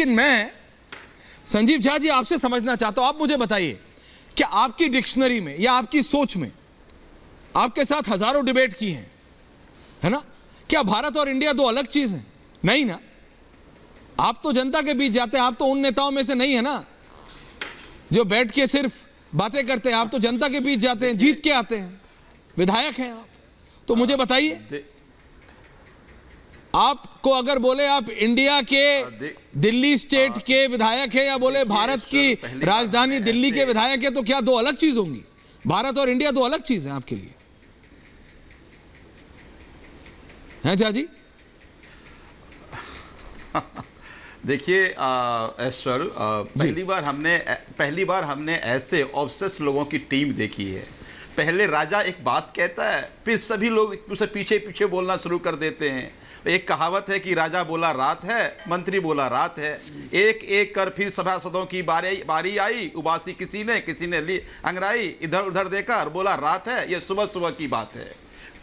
लेकिन मैं संजीव झा जी आपसे समझना चाहता हूं, आप मुझे बताइए कि आपकी डिक्शनरी में या आपकी सोच में, आपके साथ हजारों डिबेट की हैं, है ना, क्या भारत और इंडिया दो अलग चीज हैं? नहीं ना। आप तो जनता के बीच जाते हैं, आप तो उन नेताओं में से नहीं है ना जो बैठ के सिर्फ बातें करते हैं। आप तो जनता के बीच जाते हैं, जीत के आते हैं, विधायक हैं आप। तो मुझे बताइए, आपको अगर बोले आप इंडिया के दिल्ली स्टेट के विधायक हैं या बोले भारत की राजधानी दिल्ली के विधायक हैं, तो क्या दो अलग चीज होंगी? भारत और इंडिया दो अलग चीज हैं आपके लिए, हैं झा जी? देखिए ऐश्वर, पहली बार हमने ऐसे ऑब्सेस्ड लोगों की टीम देखी है। पहले राजा एक बात कहता है, फिर सभी लोग उसे पीछे पीछे बोलना शुरू कर देते हैं। एक कहावत है कि राजा बोला रात है, मंत्री बोला रात है। एक एक कर फिर सभासदों की बारी आई, उबासी किसी ने ली अंगड़ाई, इधर उधर देखा और बोला रात है। ये सुबह सुबह की बात है।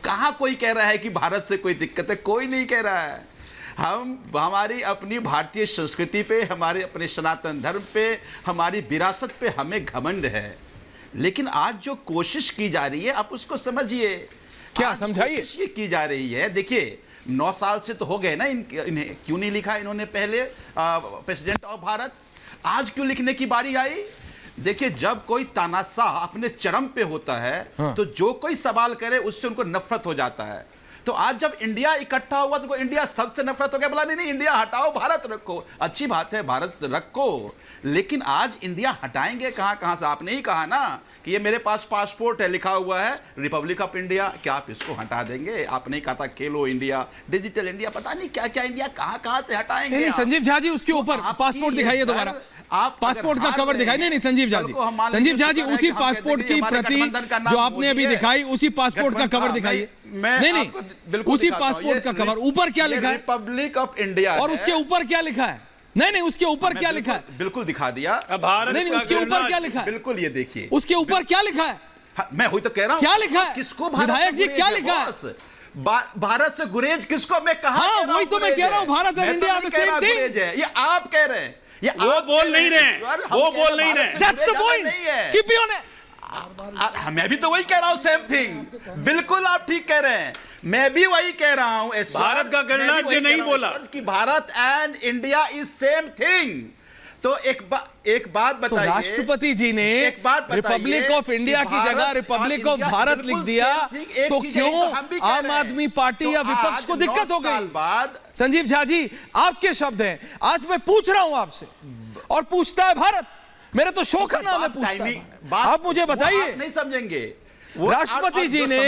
कहाँ कोई कह रहा है कि भारत से कोई दिक्कत है? कोई नहीं कह रहा है। हमारी अपनी भारतीय संस्कृति पे, हमारे अपने सनातन धर्म पे, हमारी विरासत पे हमें घमंड है। लेकिन आज जो कोशिश की जा रही है, आप उसको समझिए। क्या समझाइए? कोशिश ये की जा रही है, देखिए 9 साल से तो हो गए ना इन्हें क्यों नहीं लिखा इन्होंने पहले प्रेसिडेंट ऑफ भारत? आज क्यों लिखने की बारी आई? देखिए, जब कोई तानाशाह अपने चरम पे होता है, हाँ। तो जो कोई सवाल करे उससे उनको नफरत हो जाता है। तो आज जब इंडिया इकट्ठा हुआ तो इंडिया सबसे नफरत हो गया, बोला नहीं इंडिया हटाओ, भारत रखो। अच्छी बात है, भारत रखो, लेकिन आज इंडिया हटाएंगे कहां से? आपने ही कहा ना कि ये मेरे पास पासपोर्ट है, लिखा हुआ है रिपब्लिक ऑफ इंडिया, क्या आप इसको हटा देंगे? आपने ही कहा था खेलो इंडिया, डिजिटल इंडिया, पता नहीं क्या क्या इंडिया कहां से हटाएंगे। नहीं संजीव झा जी, उसके ऊपर पासपोर्ट दिखाइए दोबारा, आप पासपोर्ट का कवर दिखाइए। नहीं संजीव झा जी, संजीव झा जी, उसी पासपोर्ट की प्रति जो आपने अभी दिखाई, उसी पासपोर्ट का कवर दिखाइए। नहीं, उसी पासपोर्ट का कवर, ऊपर क्या लिखा है? Republic of India. और उसके ऊपर क्या लिखा है? नहीं, उसके ऊपर क्या लिखा है? बिल्कुल दिखा दिया। नहीं, उसके ऊपर क्या लिखा है? बिल्कुल, ये देखिए, उसके ऊपर क्या लिखा है? मैं वही तो कह रहा हूं। क्या लिखा है? किसको विधायक जी क्या लिखा है? भारत से गुरेज किसको? मैं कहा, हाँ, वही तो मैं कह रहा हूं, भारत और इंडिया द सेम थिंग है। ये आप कह रहे हैं, ये वो बोल नहीं रहे, वो बोल नहीं रहे। That's the point. Keep on it. मैं भी तो वही कह रहा हूं, सेम थिंग। बिल्कुल आप ठीक कह रहे हैं, मैं भी वही कह रहा हूं। भारत का गणराज्य नहीं बोला कि Bharat and India is same thing. तो एक बात बताइए, तो राष्ट्रपति जी ने रिपब्लिक ऑफ इंडिया की जगह रिपब्लिक ऑफ भारत लिख दिया, तो क्यों आम आदमी पार्टी या विपक्ष को दिक्कत हो गई? संजीव झा जी, आपके शब्द हैं, आज मैं पूछ रहा हूं आपसे, और पूछता है भारत। मेरे तो शो का नाम है पूछता। आप मुझे बताइए, नहीं समझेंगे राष्ट्रपति जी ने,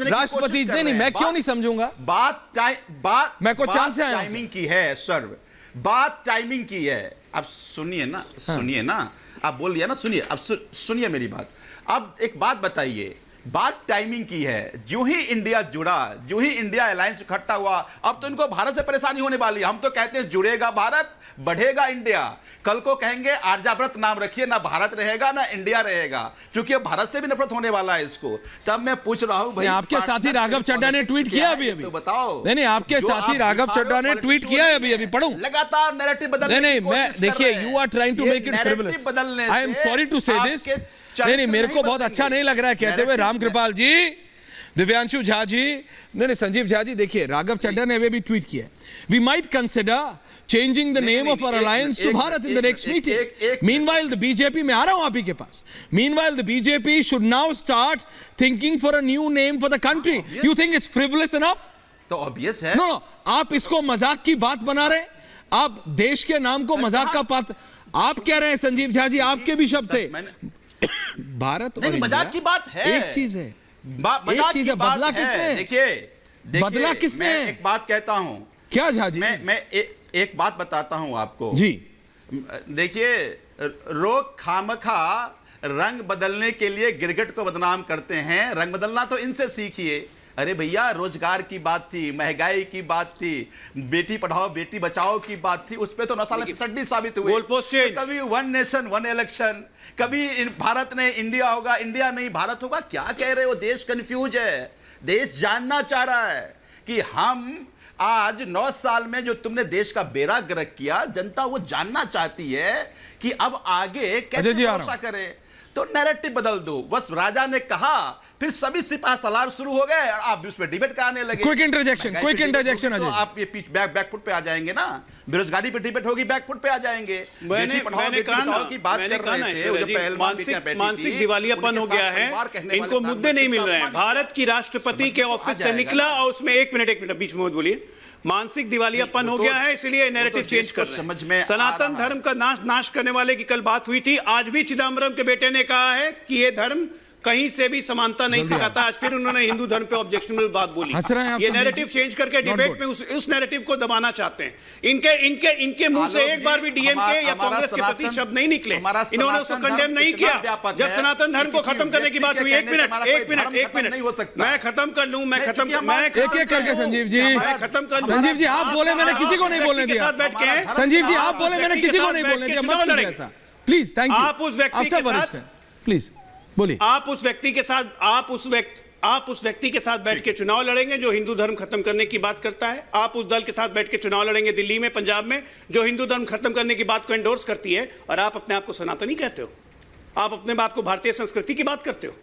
राष्ट्रपति जी नहीं, मैं क्यों नहीं समझूंगा? बात मैं को चांस है टाइमिंग की है सर, बात टाइमिंग की है। अब सुनिए ना, सुनिए ना, आप बोल लिया ना, सुनिए, अब सुनिए मेरी बात। अब एक बात बताइए, बात टाइमिंग की है। जो ही इंडिया जुड़ा, जो ही इंडिया अलायंस इकट्ठा हुआ, अब तो इनको भारत से परेशानी होने वाली है। हम तो कहते हैं जुड़ेगा भारत, बढ़ेगा इंडिया। कल को कहेंगे आर्यावर्त नाम रखिए, ना भारत रहेगा ना इंडिया रहेगा, क्योंकि अब भारत से भी नफरत होने वाला है इसको। तब मैं पूछ रहा हूं भाई, आपके साथी राघव चड्ढा ने ट्वीट किया अभी, तो बताओ। नहीं, आपके साथी राघव चड्ढा ने ट्वीट किया है अभी, पढ़ूं। लगातार नैरेटिव बदलने नहीं, मैं देखिए, you are trying to make it frivolous. I am sorry to say this. नहीं, मेरे को बहुत अच्छा नहीं लग रहा है कहते हुए रामकृपाल जी, दिव्यांशु झा जी, नहीं संजीव झा जी, देखिए राघव चड्ढा ने भी ट्वीट किया, we might consider changing the name of our alliance to Bharat in the next meeting. Meanwhile, the BJP, मैं आ रहा हूं आप ही के पास. Meanwhile, the BJP should now start thinking for a new name for the country. You think it's frivolous enough? तो obvious है. No, आप इसको मजाक की बात बना रहे हैं. आप देश के नाम को मजाक का पात्र, आप कह रहे हैं संजीव झा जी, आपके भी शब्द थे। भारत और मजाक की बात है, एक चीज है, एक चीज है, बदला किसने? देखिए, बदला किसने? मैं एक बात कहता हूं, क्या झा जी, मैं एक बात बताता हूं आपको जी। देखिए, लोग खामखा रंग बदलने के लिए गिरगिट को बदनाम करते हैं। रंग बदलना तो इनसे सीखिए। अरे भैया, रोजगार की बात थी, महंगाई की बात थी, बेटी पढ़ाओ बेटी बचाओ की बात थी, उस पर तो 9 साल फिसड्डी साबित हुई। कभी वन नेशन वन इलेक्शन, कभी भारत ने इंडिया होगा, इंडिया नहीं भारत होगा। क्या कह रहे हो? देश कंफ्यूज है, देश जानना चाह रहा है कि हम आज 9 साल में जो तुमने देश का बेड़ा गर्क किया, जनता वो जानना चाहती है कि अब आगे कैसे भरोसा करे। तो नैरेटिव बदल दो। बस राजा ने कहा, फिर सभी सिपाही सलार शुरू हो गए और आप उस पर डिबेट कराने लगे। क्विक इंटरजेक्शन तो आप ये पीछ बैक फुट पे आ जाएंगे ना। बेरोजगारी पे डिबेट होगी, बैक फुट पे आ जाएंगे। मैंने कहा की बात कर रहे हैं, मानसिक दिवालियापन हो गया है, इनको मुद्दे नहीं मिल रहे हैं। भारत की राष्ट्रपति के ऑफिस से निकला और उसमें एक मिनट बीच में मत बोलिए। मानसिक दिवालियापन हो गया है, इसलिए नैरेटिव चेंज कर समझ में सनातन धर्म का नाश करने वाले की कल बात हुई थी। आज भी चिदम्बरम के बेटे ने कहा है कि ये धर्म कहीं से भी समानता नहीं सिखाता। आज फिर उन्होंने हिंदू धर्म पे ऑब्जेक्शनल बात बोली। ये नैरेटिव चेंज करके डिबेट में उस नैरेटिव को दबाना चाहते हैं। इनके मुंह से एक बार भी डीएमके या कांग्रेस के प्रति शब्द नहीं निकले। इन्होंने उसको कंडेम नहीं किया। जब सनातन धर्म को खत्म करने की बात हुई, एक मिनट मैं खत्म कर लूं, मैं एक करके संजीव जी, मैं खत्म कर लूं। संजीव जी आप बोले, मैंने किसी को नहीं बोलने दिया। बैठ के संजीव जी आप बोले, मैंने किसी को नहीं बोलने दिया। मत कीजिए ऐसा प्लीज। Thank you. आप उस व्यक्ति के साथ प्लीज बोलिए। आप उस व्यक्ति के साथ बैठ के चुनाव लड़ेंगे जो हिंदू धर्म खत्म करने की बात करता है। आप उस दल के साथ बैठ के चुनाव लड़ेंगे दिल्ली में, पंजाब में, जो हिंदू धर्म खत्म करने की बात को एंडोर्स करती है, और आप अपने आप को सनातनी कहते हो। आप अपने बाप को भारतीय संस्कृति की बात करते हो।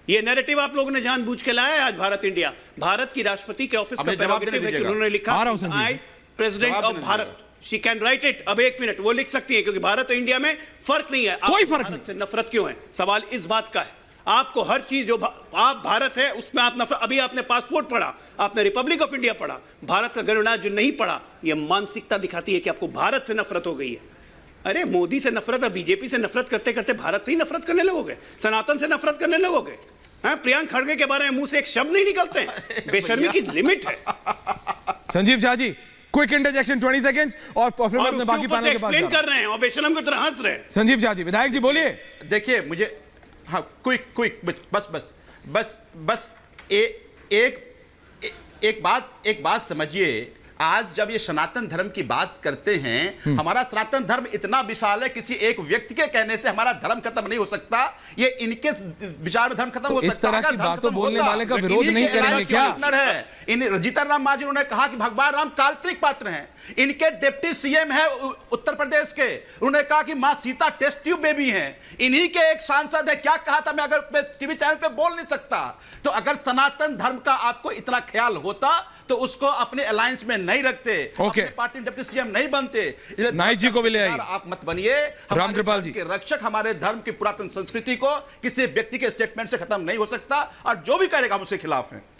ये नैरेटिव आप लोगों ने जानबूझ के लाया है। आज भारत इंडिया, भारत की राष्ट्रपति के ऑफिस का प्रेरोगेटिव है कि उन्होंने लिखा I president of Bharat, she can write it. अब एक मिनट, वो लिख सकती है, क्योंकि भारत और इंडिया में फर्क नहीं है। कोई फर्क नहीं। से नफरत क्यों है? सवाल इस बात का है। आपको हर चीज जो आप भारत है उसमें आप नफरत। अभी आपने पासपोर्ट पढ़ा, आपने रिपब्लिक ऑफ इंडिया पढ़ा, भारत का गणराज्य जो नहीं पढ़ा, यह मानसिकता दिखाती है कि आपको भारत से नफरत हो गई है। अरे मोदी से नफरत और बीजेपी से नफरत करते करते भारत से ही नफरत करने लगोगे, सनातन से नफरत करने लगोगे। प्रियंक खड़गे के बारे में मुंह से एक शब्द नहीं निकलते हैं। बेशर्मी की लिमिट है। Sanjeev Jha ji, quick interjection 20 seconds और फिर अपने बाकी पैनल के पास एक्सप्लेन कर रहे हैं और बेशरम की तरह हंस रहे हैं। संजीव झा जी, विधायक जी बोलिए। देखिए मुझे, हाँ क्विक बस एक बात समझिए। आज जब ये सनातन धर्म की बात करते हैं, हमारा सनातन धर्म इतना विशाल है, किसी एक व्यक्ति के कहने से हमारा धर्म खत्म नहीं हो सकता। ये इनके विचार में धर्म खत्म हो सकता है। इस तरह की बातों बोलने वाले का विरोध नहीं करेंगे क्या? इन जीतन राम मांझी उन्होंने कहा कि भगवान राम काल्पनिक पात्र हैं। इनके डिप्टी सीएम है उत्तर प्रदेश के, उन्होंने कहा कि मां सीता टेस्ट ट्यूब बेबी हैं। इन्हीं के एक सांसद है, क्या कहा था मैं अगर टीवी चैनल पे बोल नहीं सकता। तो अगर सनातन धर्म का आपको इतना ख्याल होता तो उसको अपने अलायंस में नहीं रखते, अपने पार्टी डिप्टी सीएम नहीं बनते। नाइक जी को भी ले आइए। आप मत बनिए रामकृपाल जी के रक्षक। हमारे धर्म की पुरातन संस्कृति को किसी व्यक्ति के स्टेटमेंट से खत्म नहीं हो सकता, और जो भी करेगा हम उसके खिलाफ हैं।